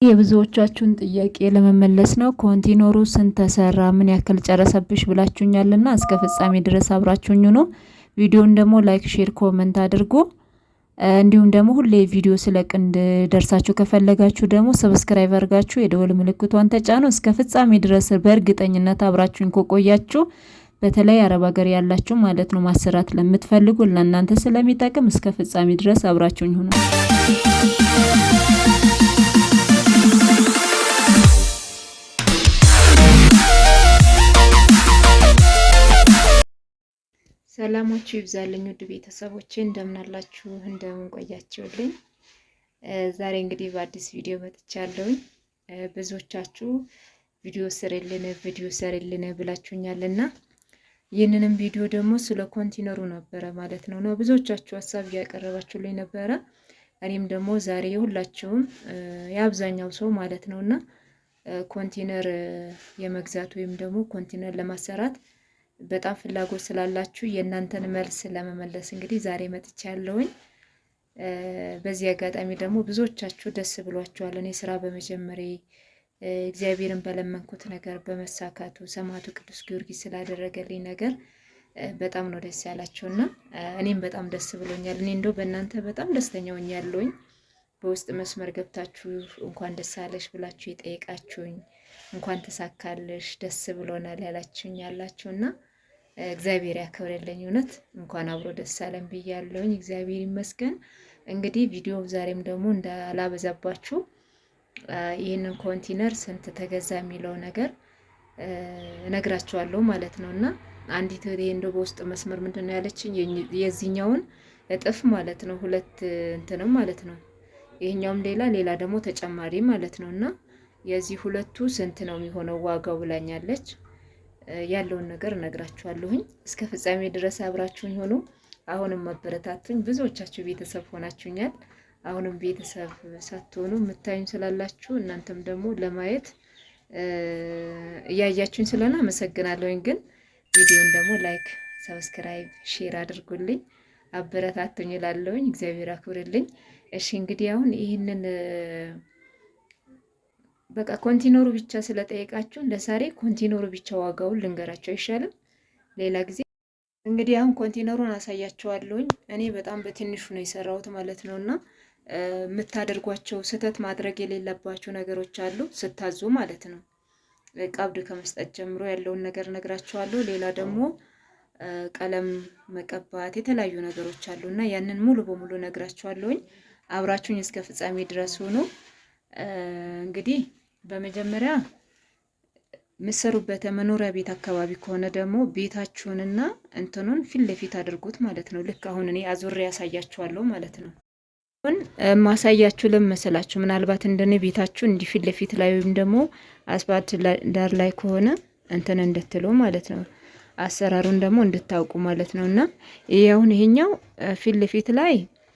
የብዙዎቻችሁን ጥያቄ ለመመለስ ነው። ኮንቲነሩ ስንት ተሰራ፣ ምን ያክል ጨረሰብሽ ብላችሁኛልና እስከ ፍጻሜ ድረስ አብራችሁኝ ነው። ቪዲዮውን ደግሞ ላይክ፣ ሼር፣ ኮመንት አድርጉ። እንዲሁም ደግሞ ሁሌ ቪዲዮ ስለቅ እንዲደርሳችሁ ከፈለጋችሁ ደግሞ ሰብስክራይብ አድርጋችሁ የደወል ምልክቷን ተጫኑ። እስከ ፍጻሜ ድረስ በእርግጠኝነት አብራችሁኝ ከቆያችሁ በተለይ አረብ ሀገር ያላችሁ ማለት ነው ማሰራት ለምትፈልጉ ለእናንተ ስለሚጠቅም እስከ ፍጻሜ ድረስ አብራችሁኝ ሁኑ። ሰላማችሁ ይብዛልኝ ውድ ቤተሰቦቼ፣ እንደምን አላችሁ? እንደምን ቆያችሁልኝ? ዛሬ እንግዲህ በአዲስ ቪዲዮ መጥቻለሁኝ። ብዙዎቻችሁ ቪዲዮ ስሪልን ብላችሁኛልና ይህንንም ቪዲዮ ደግሞ ስለ ኮንቲነሩ ነበረ ማለት ነው ብዙዎቻችሁ ሀሳብ እያቀረባችሁልኝ ነበረ። እኔም ደግሞ ዛሬ የሁላችሁም የአብዛኛው ሰው ማለት ነውና ኮንቲነር የመግዛት ወይም ደግሞ ኮንቲነር ለማሰራት በጣም ፍላጎት ስላላችሁ የእናንተን መልስ ለመመለስ እንግዲህ ዛሬ መጥቻለሁኝ። በዚህ አጋጣሚ ደግሞ ብዙዎቻችሁ ደስ ብሏችኋል። እኔ ስራ በመጀመሬ እግዚአብሔርን በለመንኩት ነገር በመሳካቱ ሰማዕቱ ቅዱስ ጊዮርጊስ ስላደረገልኝ ነገር በጣም ነው ደስ ያላችሁና እኔም በጣም ደስ ብሎኛል። እኔ እንደው በእናንተ በጣም ደስተኛ ሆኛለሁኝ። በውስጥ መስመር ገብታችሁ እንኳን ደስ አለሽ ብላችሁ የጠየቃችሁኝ፣ እንኳን ተሳካልሽ ደስ ብሎናል ያላችሁኝ ያላችሁና እግዚአብሔር ያከብረልኝ። እውነት እንኳን አብሮ ደስ አለን ብያለሁኝ። እግዚአብሔር ይመስገን። እንግዲህ ቪዲዮ ዛሬም ደግሞ እንዳላበዛባችሁ ይህንን ኮንቲነር ስንት ተገዛ የሚለው ነገር እነግራችኋለሁ ማለት ነውና አንዲት እንደው በውስጥ መስመር ምንድነው ያለችኝ የዚህኛውን እጥፍ ማለት ነው፣ ሁለት እንትንም ማለት ነው፣ ይሄኛውም ሌላ ደግሞ ተጨማሪ ማለት ነውና የዚህ ሁለቱ ስንት ነው የሚሆነው ዋጋው ብላኛለች። ያለውን ነገር እነግራችኋለሁኝ። እስከ ፍጻሜ ድረስ አብራችሁኝ ሆኑ። አሁንም መበረታቱኝ። ብዙዎቻችሁ ቤተሰብ ሆናችሁኛል። አሁንም ቤተሰብ ሳትሆኑ የምታዩኝ ስላላችሁ እናንተም ደግሞ ለማየት እያያችሁኝ ስለሆነ አመሰግናለሁኝ። ግን ቪዲዮን ደግሞ ላይክ፣ ሰብስክራይብ፣ ሼር አድርጉልኝ፣ አበረታቱኝ እላለሁኝ። እግዚአብሔር አክብርልኝ። እሺ እንግዲህ አሁን ይህንን በቃ ኮንቲነሩ ብቻ ስለጠየቃችሁ ለዛሬ ኮንቲነሩ ብቻ ዋጋውን ልንገራችሁ አይሻልም? ሌላ ጊዜ እንግዲህ አሁን ኮንቲነሩን አሳያችኋለሁኝ። እኔ በጣም በትንሹ ነው የሰራሁት ማለት ነውና የምታደርጓቸው ስህተት ማድረግ የሌለባቸው ነገሮች አሉ ስታዙ ማለት ነው። ቀብድ ከመስጠት ጀምሮ ያለውን ነገር ነግራችኋለሁ። ሌላ ደግሞ ቀለም መቀባት የተለያዩ ነገሮች አሉና ያንን ሙሉ በሙሉ ነግራችኋለሁኝ። አብራችሁኝ እስከ ፍጻሜ ድረስ ሆኖ እንግዲህ በመጀመሪያ ምሰሩበት መኖሪያ ቤት አካባቢ ከሆነ ደግሞ ቤታችሁንና እንትኑን ፊት ለፊት አድርጉት ማለት ነው። ልክ አሁን እኔ አዙሬ ያሳያችኋለሁ ማለት ነው። አሁን ማሳያችሁ ለመሰላችሁ ምናልባት እንደኔ ቤታችሁ እንዲህ ፊት ለፊት ላይ ወይም ደግሞ አስፋልት ዳር ላይ ከሆነ እንትን እንድትሉ ማለት ነው። አሰራሩን ደግሞ እንድታውቁ ማለት ነውና ይሄ አሁን ይሄኛው ፊት ለፊት ላይ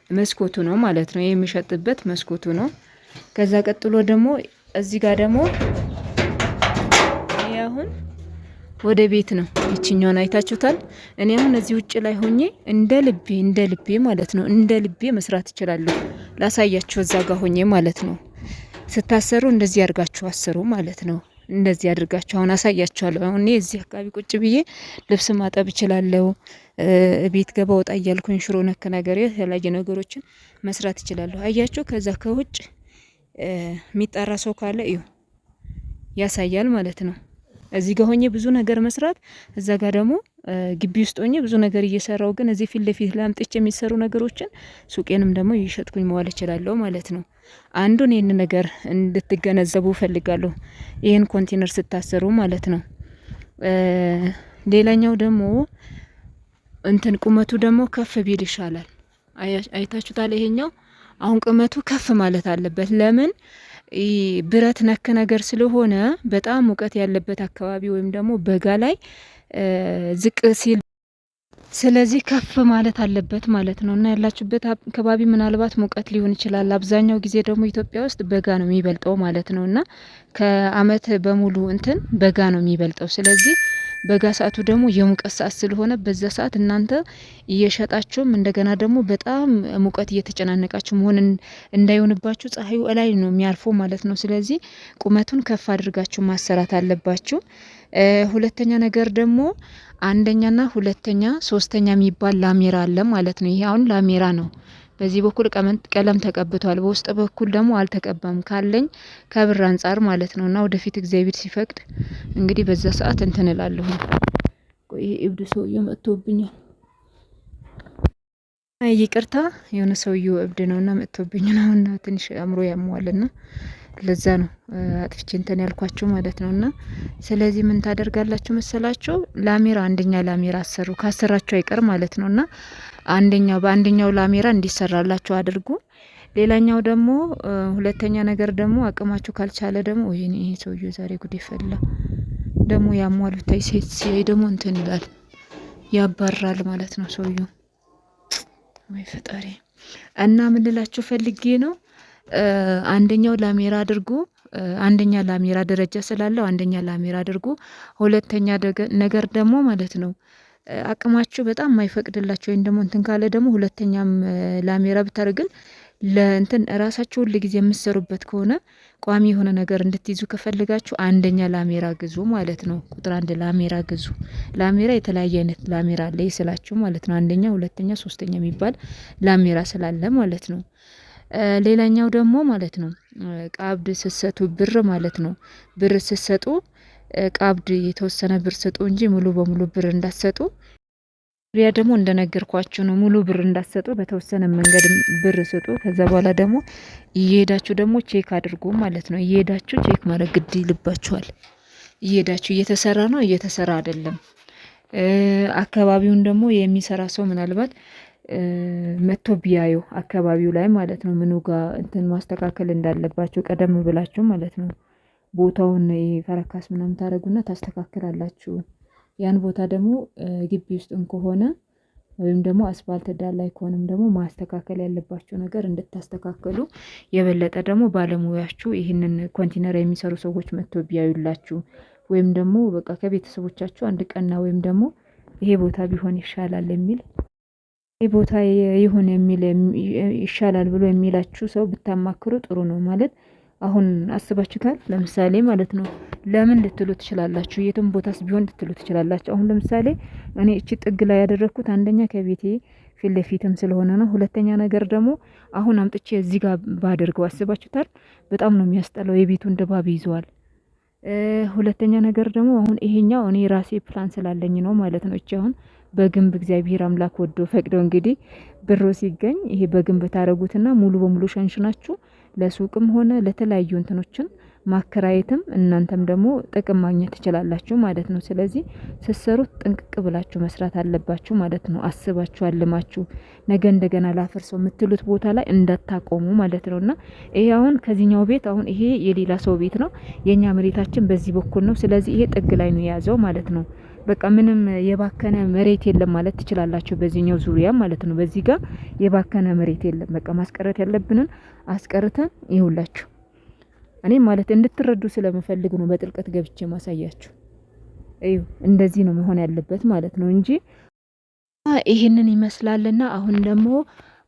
መስኮቱ ነው ማለት ነው። የሚሸጥበት መስኮቱ ነው። ከዛ ቀጥሎ ደግሞ እዚህ ጋር ደግሞ ይሄ አሁን ወደ ቤት ነው። ይችኛውን አይታችሁታል። እኔ አሁን እዚህ ውጭ ላይ ሆኜ እንደ ልቤ ማለት ነው እንደ ልቤ መስራት እችላለሁ። ላሳያችሁ እዛ ጋር ሆኜ ማለት ነው። ስታሰሩ እንደዚህ አድርጋችሁ አስሩ ማለት ነው። እንደዚህ አድርጋችሁ አሁን አሳያችኋለሁ። አሁን እዚህ አካባቢ ቁጭ ብዬ ልብስ ማጠብ እችላለሁ። ቤት ገባ ወጣ እያልኩኝ ሽሮ ነክ ነገር የተለያየ ነገሮችን መስራት እችላለሁ። አያችሁ ከዛ ከውጭ የሚጣራ ሰው ካለ እዩ ያሳያል ማለት ነው። እዚህ ጋር ሆኜ ብዙ ነገር መስራት፣ እዛ ጋር ደግሞ ግቢ ውስጥ ሆኜ ብዙ ነገር እየሰራው ግን እዚህ ፊት ለፊት ላይ አምጥቼ የሚሰሩ ነገሮችን ሱቄንም ደግሞ እየሸጥኩኝ መዋል እችላለሁ ማለት ነው። አንዱን ይህን ነገር እንድትገነዘቡ ፈልጋለሁ፣ ይህን ኮንቲነር ስታሰሩ ማለት ነው። ሌላኛው ደግሞ እንትን ቁመቱ ደግሞ ከፍ ቢል ይሻላል። አይታችሁታል። ይሄኛው አሁን ቁመቱ ከፍ ማለት አለበት። ለምን? ብረት ነክ ነገር ስለሆነ በጣም ሙቀት ያለበት አካባቢ ወይም ደግሞ በጋ ላይ ዝቅ ሲል ስለዚህ ከፍ ማለት አለበት ማለት ነው። እና ያላችሁበት አካባቢ ምናልባት ሙቀት ሊሆን ይችላል። አብዛኛው ጊዜ ደግሞ ኢትዮጵያ ውስጥ በጋ ነው የሚበልጠው ማለት ነው። እና ከአመት በሙሉ እንትን በጋ ነው የሚበልጠው። ስለዚህ በጋ ሰዓቱ ደግሞ የሙቀት ሰዓት ስለሆነ በዛ ሰዓት እናንተ እየሸጣችሁም እንደገና ደግሞ በጣም ሙቀት እየተጨናነቃችሁ መሆን እንዳይሆንባችሁ ፀሐዩ እላይ ነው የሚያርፈው ማለት ነው። ስለዚህ ቁመቱን ከፍ አድርጋችሁ ማሰራት አለባችሁ። ሁለተኛ ነገር ደግሞ አንደኛና ሁለተኛ ሶስተኛ የሚባል ላሜራ አለ ማለት ነው። ይሄ አሁን ላሜራ ነው። በዚህ በኩል ቀለም ተቀብቷል፣ በውስጥ በኩል ደግሞ አልተቀባም ካለኝ ከብር አንጻር ማለት ነው። እና ወደፊት እግዚአብሔር ሲፈቅድ እንግዲህ በዛ ሰዓት እንትን እላለሁ። ቆይ እብድ ሰውዬ መጥቶብኛል፣ ይቅርታ የሆነ ሰውዬው እብድ ነውና መጥቶብኝ ነውና ትንሽ አእምሮ ያሟልና ለዛ ነው አጥፍቼ እንትን ያልኳችሁ ማለት ነውና። ስለዚህ ምን ታደርጋላችሁ መሰላችሁ? ላሜራ አንደኛ ላሜራ አሰሩ፣ ካሰራችሁ አይቀር ማለት ነውና በአንደኛው ላሜራ እንዲሰራላችሁ አድርጉ። ሌላኛው ደግሞ ሁለተኛ ነገር ደግሞ አቅማችሁ ካልቻለ ደግሞ ይሄ ሰውዬ ዛሬ ጉድ ይፈላ ደግሞ ያሟሉ ታይ ሴት ሲያይ ደግሞ እንትን ይላል ያባራል ማለት ነው ሰውዬው። ወይ ፈጣሪ። እና ምን ልላችሁ ፈልጌ ነው አንደኛው ላሜራ አድርጉ። አንደኛ ላሜራ ደረጃ ስላለው አንደኛ ላሜራ አድርጉ። ሁለተኛ ነገር ደግሞ ማለት ነው አቅማችሁ በጣም የማይፈቅድላችሁ ወይም ደግሞ እንትን ካለ ደግሞ ሁለተኛም ላሜራ ብታደርግን ለእንትን ራሳችሁ ሁሉ ጊዜ የምትሰሩበት ከሆነ ቋሚ የሆነ ነገር እንድትይዙ ከፈልጋችሁ አንደኛ ላሜራ ግዙ ማለት ነው። ቁጥር 1 ላሜራ ግዙ። ላሜራ የተለያየ አይነት ላሜራ አለ ይስላችሁ ማለት ነው። አንደኛ፣ ሁለተኛ፣ ሶስተኛ የሚባል ላሜራ ስላለ ማለት ነው። ሌላኛው ደግሞ ማለት ነው ቀብድ ስትሰጡ ብር ማለት ነው። ብር ስትሰጡ ቀብድ የተወሰነ ብር ስጡ እንጂ ሙሉ በሙሉ ብር እንዳትሰጡ። ያ ደግሞ እንደነገርኳችሁ ነው። ሙሉ ብር እንዳትሰጡ፣ በተወሰነ መንገድ ብር ስጡ። ከዛ በኋላ ደግሞ እየሄዳችሁ ደግሞ ቼክ አድርጉ ማለት ነው። እየሄዳችሁ ቼክ ማድረግ ግድ ይልባችኋል። እየሄዳችሁ እየተሰራ ነው እየተሰራ አይደለም፣ አካባቢውን ደግሞ የሚሰራ ሰው ምናልባት መጥቶ ቢያዩ አካባቢው ላይ ማለት ነው ምኑ ጋር እንትን ማስተካከል እንዳለባቸው ቀደም ብላችሁ ማለት ነው ቦታውን ፈረካስ ምናምን ታረጉና ታስተካክላላችሁ። ያን ቦታ ደግሞ ግቢ ውስጥም ከሆነ ወይም ደግሞ አስፋልት ዳር ላይ ከሆነም ደግሞ ማስተካከል ያለባችሁ ነገር እንድታስተካከሉ የበለጠ ደግሞ ባለሙያችሁ ይህንን ኮንቲነር የሚሰሩ ሰዎች መጥቶ ቢያዩላችሁ ወይም ደግሞ በቃ ከቤተሰቦቻችሁ አንድ ቀና ወይም ደግሞ ይሄ ቦታ ቢሆን ይሻላል የሚል ይሄ ቦታ ይሁን የሚል ይሻላል ብሎ የሚላችሁ ሰው ብታማክሩ ጥሩ ነው። ማለት አሁን አስባችሁታል? ለምሳሌ ማለት ነው ለምን ልትሉ ትችላላችሁ። የትም ቦታስ ቢሆን ልትሉ ትችላላችሁ። አሁን ለምሳሌ እኔ እቺ ጥግ ላይ ያደረኩት አንደኛ ከቤቴ ፊት ለፊትም ስለሆነ ነው። ሁለተኛ ነገር ደግሞ አሁን አምጥቼ እዚህ ጋር ባደርገው አስባችሁታል? በጣም ነው የሚያስጠላው። የቤቱን ድባብ ይዘዋል። ሁለተኛ ነገር ደግሞ አሁን ይሄኛው እኔ ራሴ ፕላን ስላለኝ ነው ማለት ነው። እቺ አሁን በግንብ እግዚአብሔር አምላክ ወዶ ፈቅዶ እንግዲህ ብሮ ሲገኝ ይሄ በግንብ ታረጉትና ሙሉ በሙሉ ሸንሽናችሁ ለሱቅም ሆነ ለተለያዩ እንትኖችን ማከራየትም እናንተም ደግሞ ጥቅም ማግኘት ትችላላችሁ ማለት ነው። ስለዚህ ስትሰሩት ጥንቅቅ ብላችሁ መስራት አለባችሁ ማለት ነው። አስባችሁ አልማችሁ ነገ እንደገና ላፈርሰው የምትሉት ቦታ ላይ እንዳታቆሙ ማለት ነውና ይሄ አሁን ከዚህኛው ቤት አሁን ይሄ የሌላ ሰው ቤት ነው። የኛ መሬታችን በዚህ በኩል ነው። ስለዚህ ይሄ ጥግ ላይ ነው የያዘው ማለት ነው። በቃ ምንም የባከነ መሬት የለም ማለት ትችላላችሁ። በዚህኛው ዙሪያ ማለት ነው። በዚህ ጋር የባከነ መሬት የለም። በቃ ማስቀረት ያለብንን አስቀርተን ይሁላችሁ። እኔ ማለት እንድትረዱ ስለምፈልግ ነው በጥልቀት ገብቼ ማሳያችሁ። እዩ እንደዚህ ነው መሆን ያለበት ማለት ነው እንጂ ይሄንን ይመስላልና አሁን ደግሞ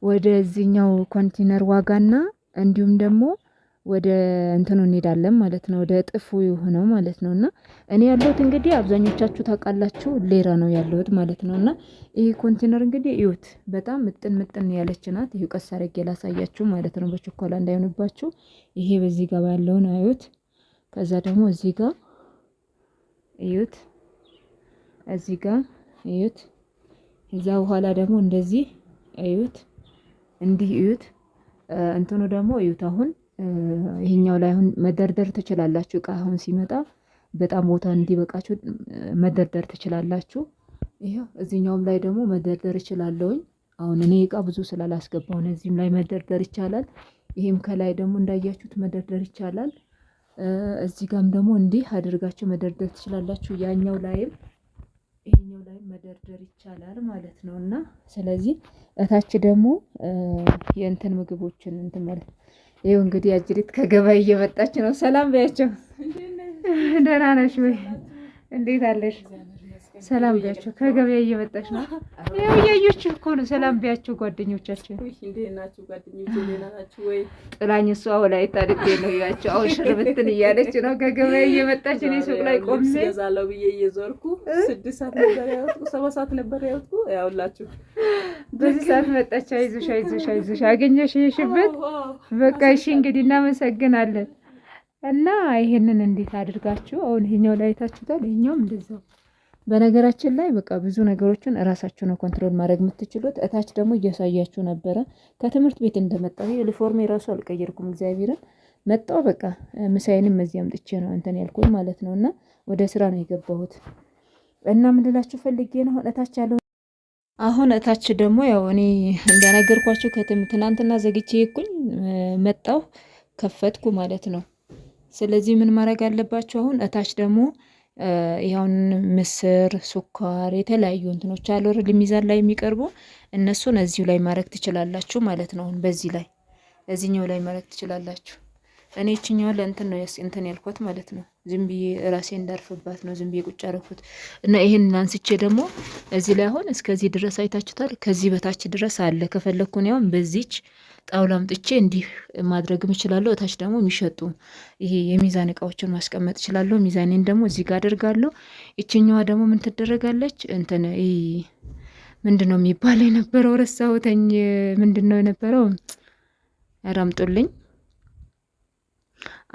ወደዚህኛው ኮንቲነር ዋጋና እንዲሁም ደግሞ ወደ እንትኑ እንሄዳለን ማለት ነው። ወደ ጥፉ የሆነው ማለት ነውና እኔ ያለሁት እንግዲህ አብዛኞቻችሁ ታውቃላችሁ ሌራ ነው ያለሁት ማለት ነውና ይሄ ኮንቴነር እንግዲህ እዩት በጣም ምጥን ያለች ናት። ይሄ ቀስ አድርጌ ላሳያችሁ ማለት ነው በችኮላ እንዳይሆንባችሁ። ይሄ በዚህ ጋር ያለውን አዩት። ከዛ ደግሞ እዚህ ጋር እዩት፣ እዚህ ጋር እዩት። እዛ በኋላ ደግሞ እንደዚህ እዩት፣ እንዲህ እዩት። እንትኑ ደግሞ እዩት አሁን ይሄኛው ላይ አሁን መደርደር ትችላላችሁ። እቃ አሁን ሲመጣ በጣም ቦታ እንዲበቃችሁ መደርደር ትችላላችሁ። ይሄው እዚህኛውም ላይ ደግሞ መደርደር እችላለሁኝ። አሁን እኔ እቃ ብዙ ስላላስገባው ነው እዚህም ላይ መደርደር ይቻላል። ይሄም ከላይ ደግሞ እንዳያችሁት መደርደር ይቻላል። እዚህ ጋርም ደግሞ እንዲህ አድርጋችሁ መደርደር ትችላላችሁ። ያኛው ላይም ይሄኛው ላይ መደርደር ይቻላል ማለት ነውና ስለዚህ እታች ደግሞ የእንትን ምግቦችን እንትን ማለት ይኸው እንግዲህ አጅሪት ከገበያ እየመጣች ነው። ሰላም በያቸው። ደህና ነሽ ወይ? እንዴት አለሽ? ሰላም ቢያቸው ከገበያ እየመጣች ነው። ያው እያየችው እኮ ነው። ሰላም ቢያቸው ጓደኞቻችን። እንዴት ናችሁ ጓደኞቼ? ደህና ናችሁ ወይ? ጥላኝ እሷ ወላይታ ልቤ ነው ያቸው። አሁን ሽርብትን እያለች ነው ከገበያ እየመጣች። እኔ ሱቅ ላይ ቆሜ ገዛለሁ ብዬ እየዞርኩ 6 ሰዓት ነበር ያወጥኩ፣ 7 ሰዓት ነበር ያወጥኩ። ያውላችሁ በዚህ ሰዓት መጣች። አይዞሽ አይዞሽ አይዞሽ አገኘሽ የሽበት። በቃ እሺ እንግዲህ እናመሰግናለን። እና ይሄንን እንዴት አድርጋችሁ አሁን ይሄኛው ላይ ታችሁታል፣ ይሄኛውም እንደዛው። በነገራችን ላይ በቃ ብዙ ነገሮችን እራሳችሁ ነው ኮንትሮል ማድረግ የምትችሉት። እታች ደግሞ እያሳያችሁ ነበረ ከትምህርት ቤት እንደመጣሁ ዩኒፎርም የራሱ አልቀየርኩም። እግዚአብሔርን መጣሁ በቃ ምሳዬንም እዚህ አምጥቼ ነው እንትን ያልኩት ማለት ነው። እና ወደ ስራ ነው የገባሁት። እና ምን ልላችሁ ፈልጌ ነው እታች ያለው አሁን እታች ደግሞ ያው እኔ እንደነገርኳችሁ ትናንትና ዘግቼ ይኩኝ መጣሁ ከፈትኩ ማለት ነው። ስለዚህ ምን ማድረግ አለባችሁ አሁን እታች ደግሞ ይሁን ምስር፣ ስኳር የተለያዩ እንትኖች አሉ አይደል ሚዛን ላይ የሚቀርቡ እነሱን እዚሁ ላይ ማድረግ ትችላላችሁ ማለት ነው። አሁን በዚህ ላይ እዚህኛው ላይ ማድረግ ትችላላችሁ። እኔ እቺኛው ለእንትን ነው እንትን ያልኳት ማለት ነው። ዝም ብዬ ራሴ እንዳርፍባት ነው ዝም ብዬ ቁጭ አደረኩት እና ይሄን አንስቼ ደግሞ እዚህ ላይ አሁን እስከዚህ ድረስ አይታችሁታል። ከዚህ በታች ድረስ አለ። ከፈለኩ ነው በዚች ጣውላ አምጥቼ እንዲህ ማድረግም እችላለሁ። እታች ደግሞ የሚሸጡ ይሄ የሚዛን እቃዎችን ማስቀመጥ እችላለሁ። ሚዛኔን ደግሞ እዚህ ጋር አደርጋለሁ። እቺኛዋ ደግሞ ምን ትደረጋለች? እንትን ምንድነው የሚባለው የነበረው ረሳሁተኝ። ምንድነው የነበረው? አራምጡልኝ።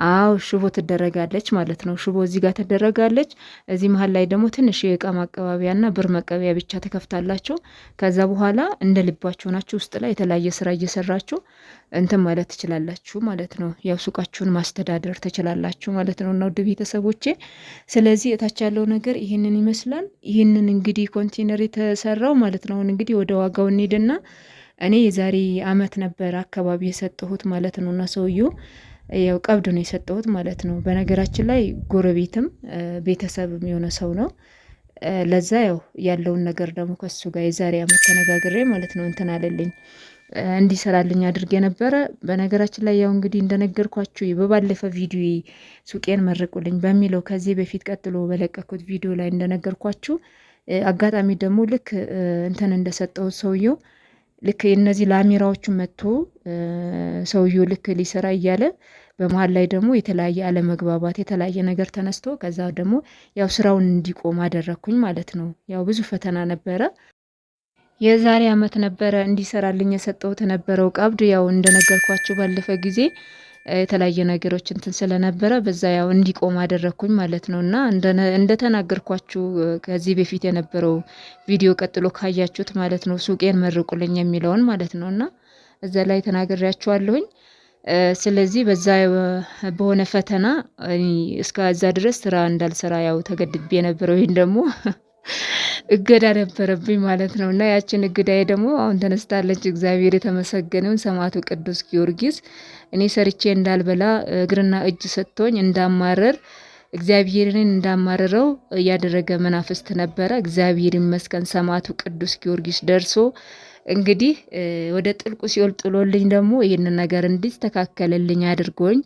አዎ ሽቦ ትደረጋለች ማለት ነው። ሽቦ እዚህ ጋር ትደረጋለች። እዚህ መሀል ላይ ደግሞ ትንሽ የእቃ ማቀባቢያና ብር መቀበያ ብቻ ተከፍታላችሁ። ከዛ በኋላ እንደ ልባችሁ ናችሁ ውስጥ ላይ የተለያየ ስራ እየሰራችሁ እንትን ማለት ትችላላችሁ ማለት ነው። ያው ሱቃችሁን ማስተዳደር ትችላላችሁ ማለት ነው። እና ውድ ቤተሰቦቼ ስለዚህ እታች ያለው ነገር ይህንን ይመስላል። ይህንን እንግዲህ ኮንቴነር የተሰራው ማለት ነው። አሁን እንግዲህ ወደ ዋጋው እንሄድና እኔ የዛሬ አመት ነበር አካባቢ የሰጠሁት ማለት ነው። እና ሰውየው ያው ቀብድ ነው የሰጠሁት ማለት ነው። በነገራችን ላይ ጎረቤትም ቤተሰብም የሆነ ሰው ነው። ለዛ ያው ያለውን ነገር ደግሞ ከሱ ጋር የዛሬ አመት ተነጋግሬ ማለት ነው እንትን አለልኝ እንዲሰራልኝ አድርጌ ነበረ። በነገራችን ላይ ያው እንግዲህ እንደነገርኳችሁ በባለፈ ቪዲዮ ሱቄን መርቁልኝ በሚለው ከዚህ በፊት ቀጥሎ በለቀኩት ቪዲዮ ላይ እንደነገርኳችሁ አጋጣሚ ደግሞ ልክ እንትን እንደሰጠሁት ሰውየው ልክ እነዚህ ላሜራዎቹን መጥቶ ሰውየው ልክ ሊሰራ እያለ በመሀል ላይ ደግሞ የተለያየ አለመግባባት የተለያየ ነገር ተነስቶ ከዛ ደግሞ ያው ስራውን እንዲቆም አደረኩኝ ማለት ነው። ያው ብዙ ፈተና ነበረ። የዛሬ አመት ነበረ እንዲሰራልኝ የሰጠሁት ነበረው ቀብድ። ያው እንደነገርኳችሁ ባለፈ ጊዜ የተለያየ ነገሮች እንትን ስለነበረ በዛ ያው እንዲቆም አደረኩኝ ማለት ነው። እና እንደተናገርኳችሁ ከዚህ በፊት የነበረው ቪዲዮ ቀጥሎ ካያችሁት ማለት ነው ሱቄን መርቁልኝ የሚለውን ማለት ነው። እና እዛ ላይ ተናግሬያችኋለሁኝ። ስለዚህ በዛ በሆነ ፈተና እስከዛ ድረስ ስራ እንዳልሰራ ያው ተገድቤ ነበር ወይም ደግሞ እገዳ ነበረብኝ ማለት ነው። እና ያችን እገዳዬ ደግሞ አሁን ተነስታለች። እግዚአብሔር የተመሰገነውን ሰማዕቱ ቅዱስ ጊዮርጊስ እኔ ሰርቼ እንዳልበላ እግርና እጅ ሰጥቶኝ እንዳማረር እግዚአብሔርን እንዳማረረው እያደረገ መናፍስት ነበረ። እግዚአብሔር ይመስገን ሰማዕቱ ቅዱስ ጊዮርጊስ ደርሶ እንግዲህ ወደ ጥልቁ ሲኦል ጥሎልኝ ደግሞ ይህንን ነገር እንዲስተካከልልኝ አድርጎኝ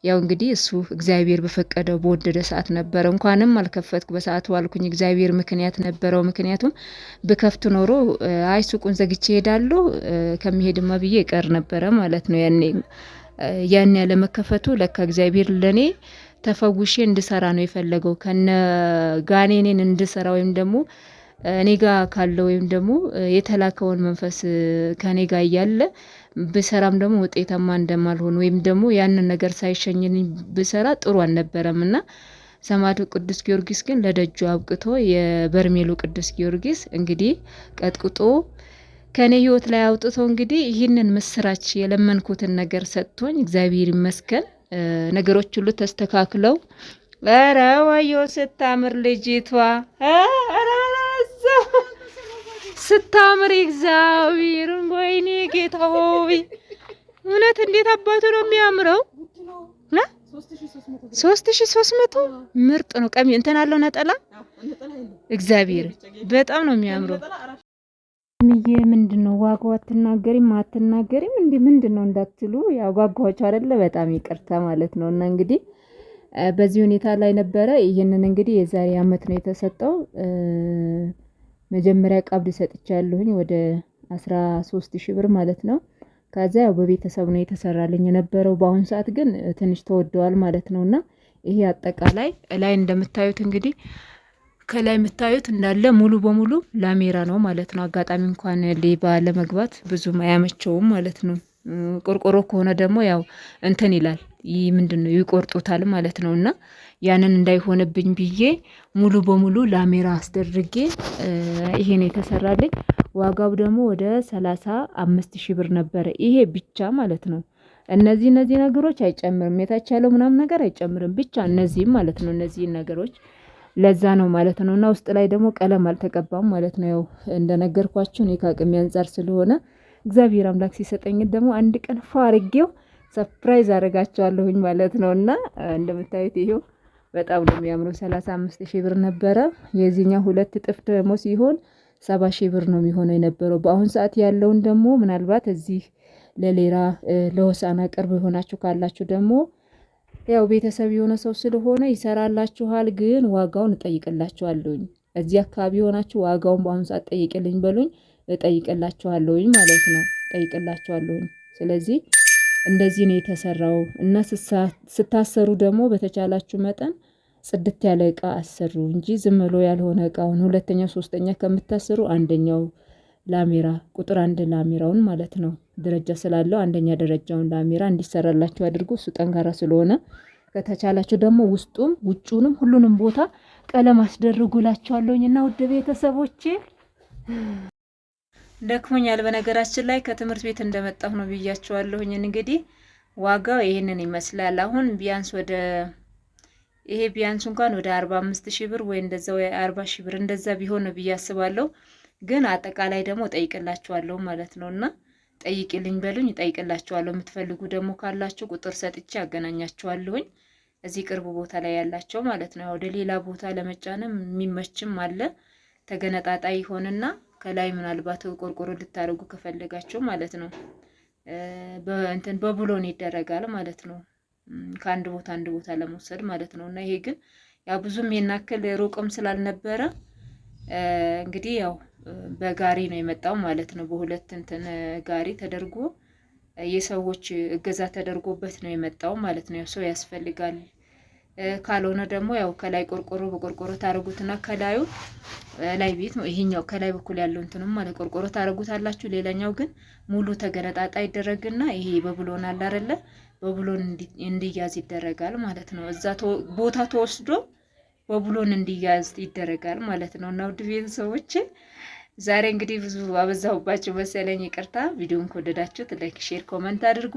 ያው እንግዲህ እሱ እግዚአብሔር በፈቀደው በወደደ ሰዓት ነበረ። እንኳንም አልከፈትኩ በሰዓቱ አልኩኝ። እግዚአብሔር ምክንያት ነበረው። ምክንያቱም ብከፍት ኖሮ አይ ሱቁን ዘግቼ ሄዳለሁ ከመሄድማ ብዬ ቀር ነበረ ማለት ነው። ያን ያለ መከፈቱ ለካ እግዚአብሔር ለኔ ተፈውሼ እንድሰራ ነው የፈለገው። ከነ ጋኔኔን እንድሰራ ወይም ደግሞ እኔ ጋር ካለው ወይም ደግሞ የተላከውን መንፈስ ከኔ ጋር እያለ ብሰራም ደግሞ ውጤታማ እንደማልሆን ወይም ደግሞ ያንን ነገር ሳይሸኝኝ ብሰራ ጥሩ አልነበረም። እና ሰማዕቱ ቅዱስ ጊዮርጊስ ግን ለደጁ አብቅቶ የበርሜሉ ቅዱስ ጊዮርጊስ እንግዲህ ቀጥቅጦ ከኔ ህይወት ላይ አውጥቶ እንግዲህ ይህንን ምስራች የለመንኩትን ነገር ሰጥቶኝ እግዚአብሔር ይመስገን ነገሮች ሁሉ ተስተካክለው ኧረ ወዮ ስታምር ልጅቷ ስታምር እግዚአብሔር ወይኔ ጌታ ሆይ እውነት እንዴት አባቱ ነው የሚያምረው። 3300 ምርጥ ነው። ቀሚ እንትን አለው ነጠላ እግዚአብሔር በጣም ነው የሚያምረው። ምዬ ምንድነው ዋጋው? አትናገሪም እንዴ? ምንድነው እንዳትሉ ያው ጓጓችሁ አይደለ? በጣም ይቅርታ ማለት ነው። እና እንግዲህ በዚህ ሁኔታ ላይ ነበረ። ይህንን እንግዲህ የዛሬ አመት ነው የተሰጠው። መጀመሪያ ቀብድ ሰጥቻለሁኝ ወደ 13,000 ብር ማለት ነው። ከዛ ያው በቤተሰብ ነው የተሰራልኝ የነበረው። በአሁን ሰዓት ግን ትንሽ ተወደዋል ማለት ነውና ይሄ አጠቃላይ ላይ እንደምታዩት እንግዲህ ከላይ የምታዩት እንዳለ ሙሉ በሙሉ ላሜራ ነው ማለት ነው። አጋጣሚ እንኳን ሌባ ለመግባት ብዙም አያመቸውም ማለት ነው። ቆርቆሮ ከሆነ ደግሞ ያው እንትን ይላል ምንድነው ይቆርጡታል ማለት ነውና ያንን እንዳይሆንብኝ ብዬ ሙሉ በሙሉ ላሜራ አስደርጌ ይሄን የተሰራልኝ። ዋጋው ደግሞ ወደ 35,000 ብር ነበረ ይሄ ብቻ ማለት ነው። እነዚህ ነገሮች አይጨምርም፣ የታች ያለው ምናምን ነገር አይጨምርም፣ ብቻ እነዚህም ማለት ነው። እነዚህን ነገሮች ለዛ ነው ማለት ነው። እና ውስጥ ላይ ደግሞ ቀለም አልተቀባም ማለት ነው። ያው እንደነገርኳችሁ እኔ ከአቅሜ አንፃር ስለሆነ እግዚአብሔር አምላክ ሲሰጠኝ ደግሞ አንድ ቀን ፋርጌው ሰርፕራይዝ አደርጋቸዋለሁኝ ማለት ነው። እና እንደምታዩት ይሄው በጣም ነው የሚያምረው። 35,000 ብር ነበረ። የዚህኛው 2 እጥፍ ደግሞ ሲሆን 70,000 ብር ነው የሚሆነው የነበረው። በአሁን ሰዓት ያለውን ደግሞ ምናልባት እዚህ ለሌላ ለሆሳና ቅርብ የሆናችሁ ካላችሁ ደግሞ ያው ቤተሰብ የሆነ ሰው ስለሆነ ይሰራላችኋል። ግን ዋጋውን እጠይቅላችኋለሁኝ። እዚህ አካባቢ የሆናችሁ ዋጋውን በአሁን ሰዓት ጠይቅልኝ በሉኝ፣ እጠይቅላችኋለሁኝ ማለት ነው። እጠይቅላችኋለሁኝ። ስለዚህ እንደዚህ ነው የተሰራው። እና ስታሰሩ ደግሞ በተቻላችሁ መጠን ጽድት ያለ እቃ አሰሩ እንጂ ዝም ብሎ ያልሆነ እቃውን ሁለተኛ ሶስተኛ ከምታሰሩ አንደኛው ላሜራ ቁጥር 1 ላሜራውን ማለት ነው ደረጃ ስላለው አንደኛ ደረጃውን ላሜራ እንዲሰራላችሁ አድርጎ እሱ ጠንካራ ስለሆነ ከተቻላችሁ ደግሞ ውስጡም ውጩንም ሁሉንም ቦታ ቀለም አስደርጉላችኋለሁኝ። እና ውድ ቤተሰቦቼ ደክሞኛል። በነገራችን ላይ ከትምህርት ቤት እንደመጣሁ ነው ብያችኋለሁኝ። እንግዲህ ዋጋው ይሄንን ይመስላል። አሁን ቢያንስ ወደ ይሄ ቢያንስ እንኳን ወደ 45,000 ብር ወይ እንደዛው 40,000 ብር እንደዛ ቢሆን ነው ብዬ አስባለሁ። ግን አጠቃላይ ደግሞ ጠይቅላችኋለሁ ማለት ነውና ጠይቅልኝ በሉኝ፣ ጠይቅላችኋለሁ። የምትፈልጉ ደግሞ ካላችሁ ቁጥር ሰጥቼ አገናኛችኋለሁኝ። እዚህ ቅርብ ቦታ ላይ ያላቸው ማለት ነው። ወደ ሌላ ቦታ ለመጫንም የሚመችም አለ። ተገነጣጣይ ይሆንና ከላይ ምናልባት ቆርቆሮ ልታደርጉ ከፈለጋችሁ ማለት ነው በእንትን በብሎን ይደረጋል ማለት ነው። ከአንድ ቦታ አንድ ቦታ ለመውሰድ ማለት ነው። እና ይሄ ግን ያው ብዙም የናክል ሩቅም ስላልነበረ እንግዲህ ያው በጋሪ ነው የመጣው ማለት ነው። በሁለት እንትን ጋሪ ተደርጎ የሰዎች እገዛ ተደርጎበት ነው የመጣው ማለት ነው። ሰው ያስፈልጋል። ካልሆነ ደግሞ ያው ከላይ ቆርቆሮ በቆርቆሮ ታረጉትና ከላዩ ላይ ቤት ነው ይሄኛው ከላይ በኩል ያለው እንትንም ማለት ቆርቆሮ ታረጉታላችሁ። ሌላኛው ግን ሙሉ ተገነጣጣ ይደረግና ይሄ በብሎን አለ አይደለ፣ በብሎን እንዲያዝ ይደረጋል ማለት ነው። እዛ ቦታ ተወስዶ በብሎን እንዲያዝ ይደረጋል ማለት ነው። እና ውድ ቤተሰቦቼ ዛሬ እንግዲህ ብዙ አበዛሁባችሁ መሰለኝ፣ ይቅርታ። ቪዲዮን ከወደዳችሁት ላይክ፣ ሼር፣ ኮመንት አድርጉ።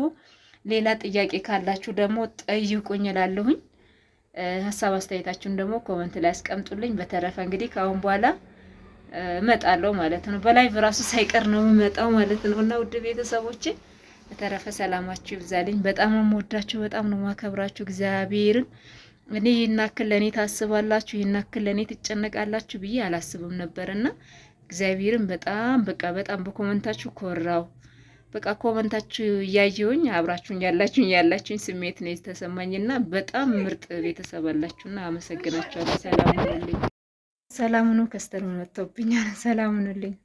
ሌላ ጥያቄ ካላችሁ ደግሞ ጠይቁኝ እላለሁኝ። ሀሳብ አስተያየታችሁን ደግሞ ኮመንት ላይ አስቀምጡልኝ። በተረፈ እንግዲህ ከአሁን በኋላ እመጣለሁ ማለት ነው። በላይቭ ራሱ ሳይቀር ነው የምመጣው ማለት ነው። እና ውድ ቤተሰቦቼ በተረፈ ሰላማችሁ ይብዛልኝ። በጣም ነው የምወዳችሁ፣ በጣም ነው የማከብራችሁ። እግዚአብሔርን እኔ ይህን ያክል ለእኔ ታስባላችሁ፣ ይህን ያክል ለእኔ ትጨነቃላችሁ ብዬ አላስብም ነበርና እግዚአብሔርን በጣም በጣም በኮመንታችሁ ኮራው። በቃ ኮመንታችሁ እያየሁኝ አብራችሁኝ ያላችሁኝ ስሜት ነው የተሰማኝና በጣም ምርጥ ቤተሰብ አላችሁና አመሰግናችኋለሁ። ሰላም ሁኑልኝ። ሰላም ሁኑ። ከስተር መጥቶብኛል። ሰላም ሁኑልኝ።